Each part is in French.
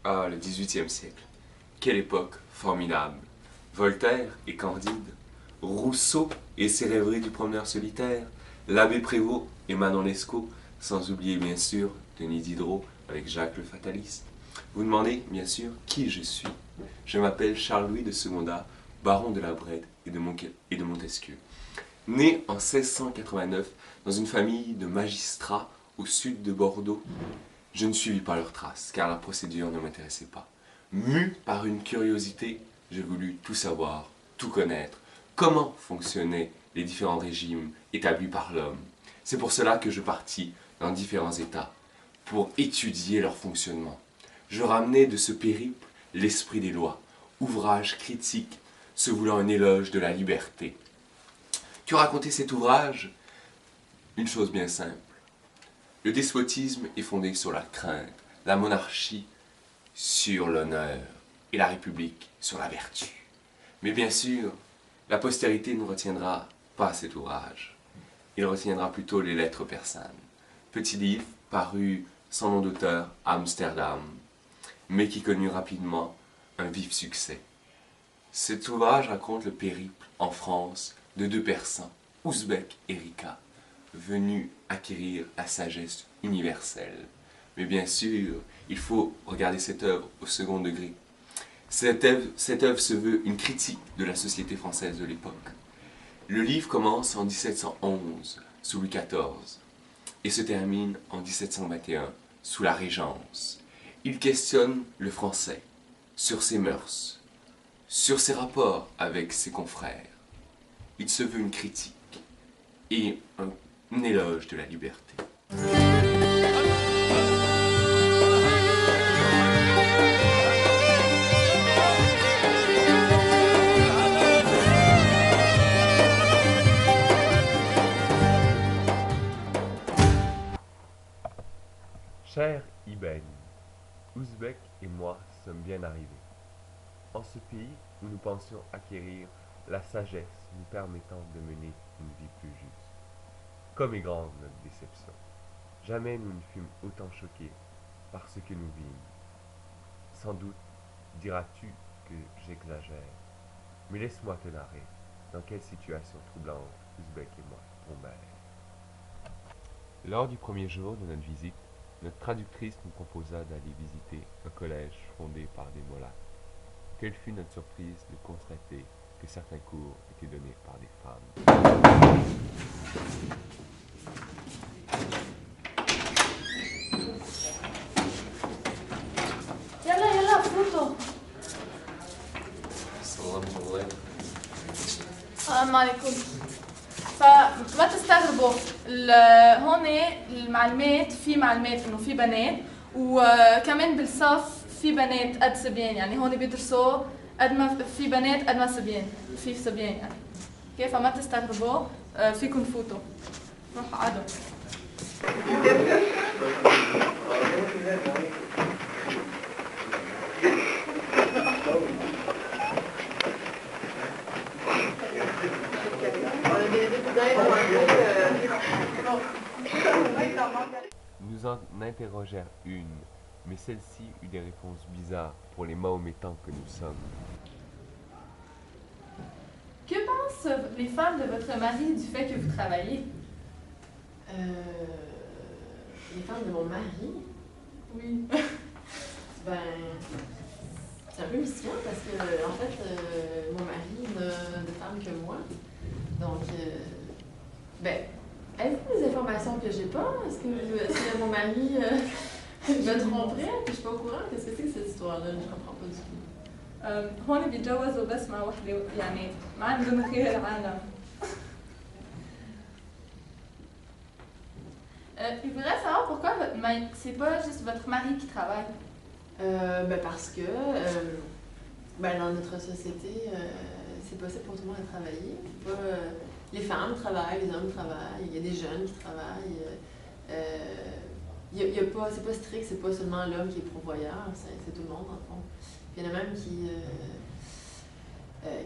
Ah, le XVIIIe siècle. Quelle époque formidable. Voltaire et Candide, Rousseau et ses rêveries du promeneur solitaire, l'abbé Prévost et Manon Lescaut, sans oublier bien sûr Denis Diderot avec Jacques le Fataliste. Vous demandez bien sûr qui je suis. Je m'appelle Charles-Louis de Secondat, baron de la Brède et de Montesquieu. Né en 1689 dans une famille de magistrats au sud de Bordeaux, je ne suivis pas leurs traces, car la procédure ne m'intéressait pas. Mu par une curiosité, j'ai voulu tout savoir, tout connaître, comment fonctionnaient les différents régimes établis par l'homme. C'est pour cela que je partis dans différents États, pour étudier leur fonctionnement. Je ramenai de ce périple l'esprit des lois, ouvrage critique, se voulant un éloge de la liberté. Que racontait cet ouvrage? Une chose bien simple. Le despotisme est fondé sur la crainte, la monarchie sur l'honneur et la République sur la vertu. Mais bien sûr, la postérité ne retiendra pas cet ouvrage. Il retiendra plutôt les lettres persanes. Petit livre paru sans nom d'auteur à Amsterdam, mais qui connut rapidement un vif succès. Cet ouvrage raconte le périple en France de deux Persans, Ouzbek et Rika, venus acquérir la sagesse universelle. Mais bien sûr, il faut regarder cette œuvre au second degré. Cette œuvre se veut une critique de la société française de l'époque. Le livre commence en 1711, sous Louis XIV, et se termine en 1721, sous la Régence. Il questionne le français sur ses mœurs, sur ses rapports avec ses confrères. Il se veut une critique et un éloge de la liberté. Cher Ibn, Ouzbek et moi sommes bien arrivés. En ce pays où nous pensions acquérir la sagesse nous permettant de mener une vie plus juste. Comme est grande notre déception. Jamais nous ne fûmes autant choqués par ce que nous vîmes. Sans doute diras-tu que j'exagère, mais laisse-moi te narrer dans quelle situation troublante Ouzbek et moi tombèrent. Lors du premier jour de notre visite, notre traductrice nous proposa d'aller visiter un collège fondé par des mollahs. Quelle fut notre surprise de constater que certains cours étaient donnés par des femmes. يلا يلا فوتوا. السلام عليكم. السلام عليكم. فما تستغربوا هون المعلمات، في معلمات انه في بنات، وكمان بالصف في بنات قد صبيان، يعني هون بيدرسوا قد ما في بنات قد ما صبيان، في صبيان يعني. كيف ما تستغربوا، فيكم تفوتوا. روحوا قعدوا. Nous en interrogèrent une, mais celle-ci eut des réponses bizarres pour les mahométans que nous sommes. Que pensent les femmes de votre mari du fait que vous travaillez? Les femmes de mon mari, Oui. ben, c'est un peu mystifant parce que, en fait, mon mari n'a de femmes que moi. Donc, ben, avez-vous des informations que j'ai pas? Est-ce que mon mari me tromperait? Puis je suis pas au courant. Qu'est-ce que c'est que cette histoire-là? Je comprends pas du tout. هون بيتجوزوا بس مع وحدة، يعني ما عندهم غير العالم. Je voudrais savoir pourquoi c'est pas juste votre mari qui travaille. Ben parce que ben dans notre société, c'est possible pour tout le monde de travailler. Pas, les femmes travaillent, les hommes travaillent, il y a des jeunes qui travaillent. Y a pas, c'est pas strict, c'est pas seulement l'homme qui est pourvoyeur, c'est tout le monde en fond. Puis il y en a même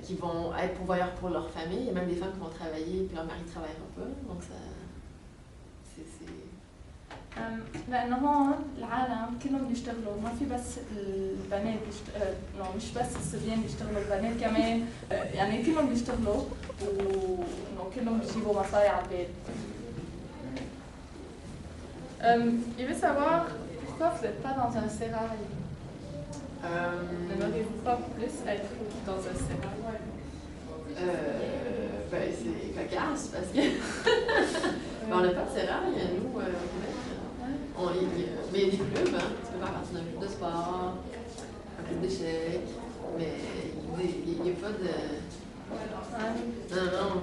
qui vont être pourvoyeurs pour leur famille. Il y a même des femmes qui vont travailler puis leur mari ne travaillera pas. Donc ça, لأنه هون العالم كلهم بيشتغلوا، ما في بس البنات مش بس الصبيان بيشتغلوا، البنات كمان يعني كلهم بيشتغلوا وإنه كلهم بيجيبوا مصاري على البيت. Il veut savoir pourquoi vous n'êtes pas dans un sérail. N'aimeriez-vous pas plus être dans un sérail? Ben, c'est cocasse parce que on n'a pas de sérail, nous, au Québec. Mais il y a des clubs, hein. Tu peux faire partie d'un club de sport, un club d'échecs, mais il n'y a pas de. Non.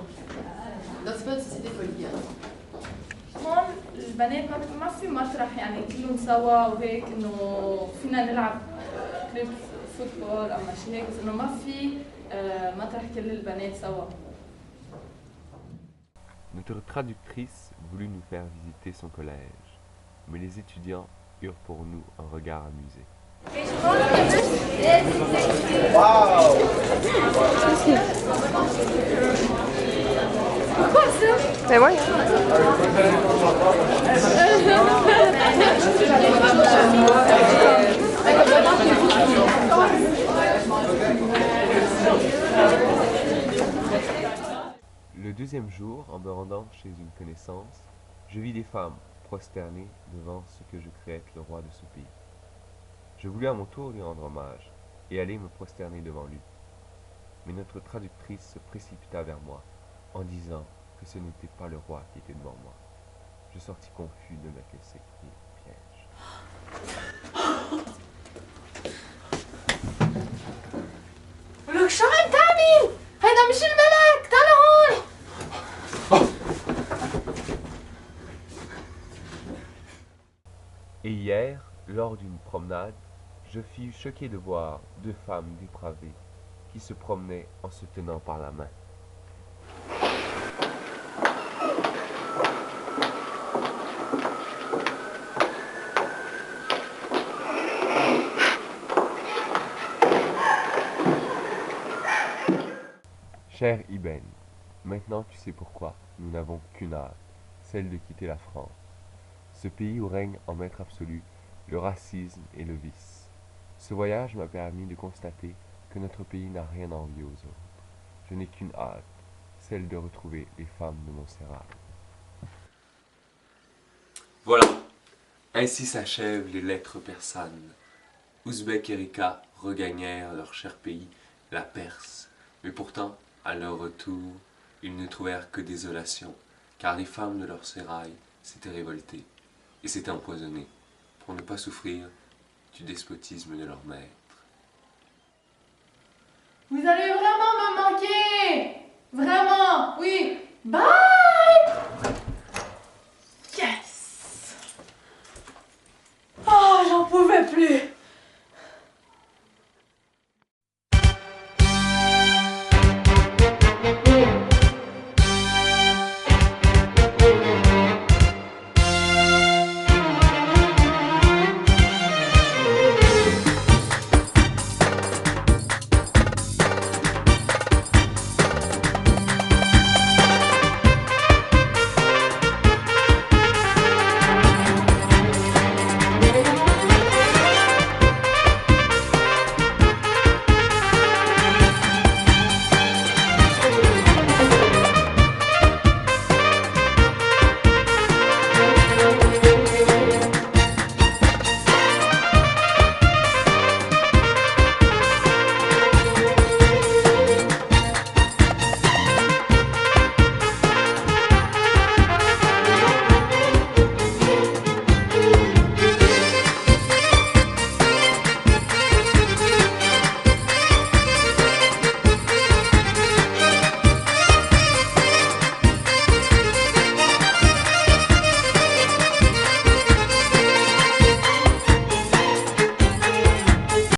Non, c'est pas une société polygame. هون البنات ما في مطرح يعني كلهم سوا وهيك انه فينا نلعب كليب فوتبول او ماشي هيك، بس انه ما في مطرح كل البنات سوا. Notre traductrice voulut nous faire visiter son collège, mais les étudiants eurent pour nous un regard amusé. Wow! Quoi ça? Ben ouais. Le deuxième jour, en me rendant chez une connaissance, je vis des femmes prosternées devant ce que je crus être le roi de ce pays. Je voulus à mon tour lui rendre hommage et aller me prosterner devant lui. Mais notre traductrice se précipita vers moi en disant que ce n'était pas le roi qui était devant moi. Je sortis confus de ma caisse et piège. ولك شو عم تعمل؟ هيدا مش الملك، تعال هون. Et hier, lors d'une promenade, je fus choqué de voir deux femmes dépravées qui se promenaient en se tenant par la main. Cher Ibn, maintenant tu sais pourquoi nous n'avons qu'une hâte, celle de quitter la France, ce pays où règne en maître absolu le racisme et le vice. Ce voyage m'a permis de constater que notre pays n'a rien à envier aux autres. Je n'ai qu'une hâte, celle de retrouver les femmes de mon sérail. Voilà, ainsi s'achèvent les lettres persanes. Ouzbek et Rika regagnèrent leur cher pays, la Perse, mais pourtant, à leur retour, ils ne trouvèrent que désolation, car les femmes de leur sérail s'étaient révoltées et s'étaient empoisonnées pour ne pas souffrir du despotisme de leur maître. Vous allez vraiment me manquer! Vraiment, oui! Bye!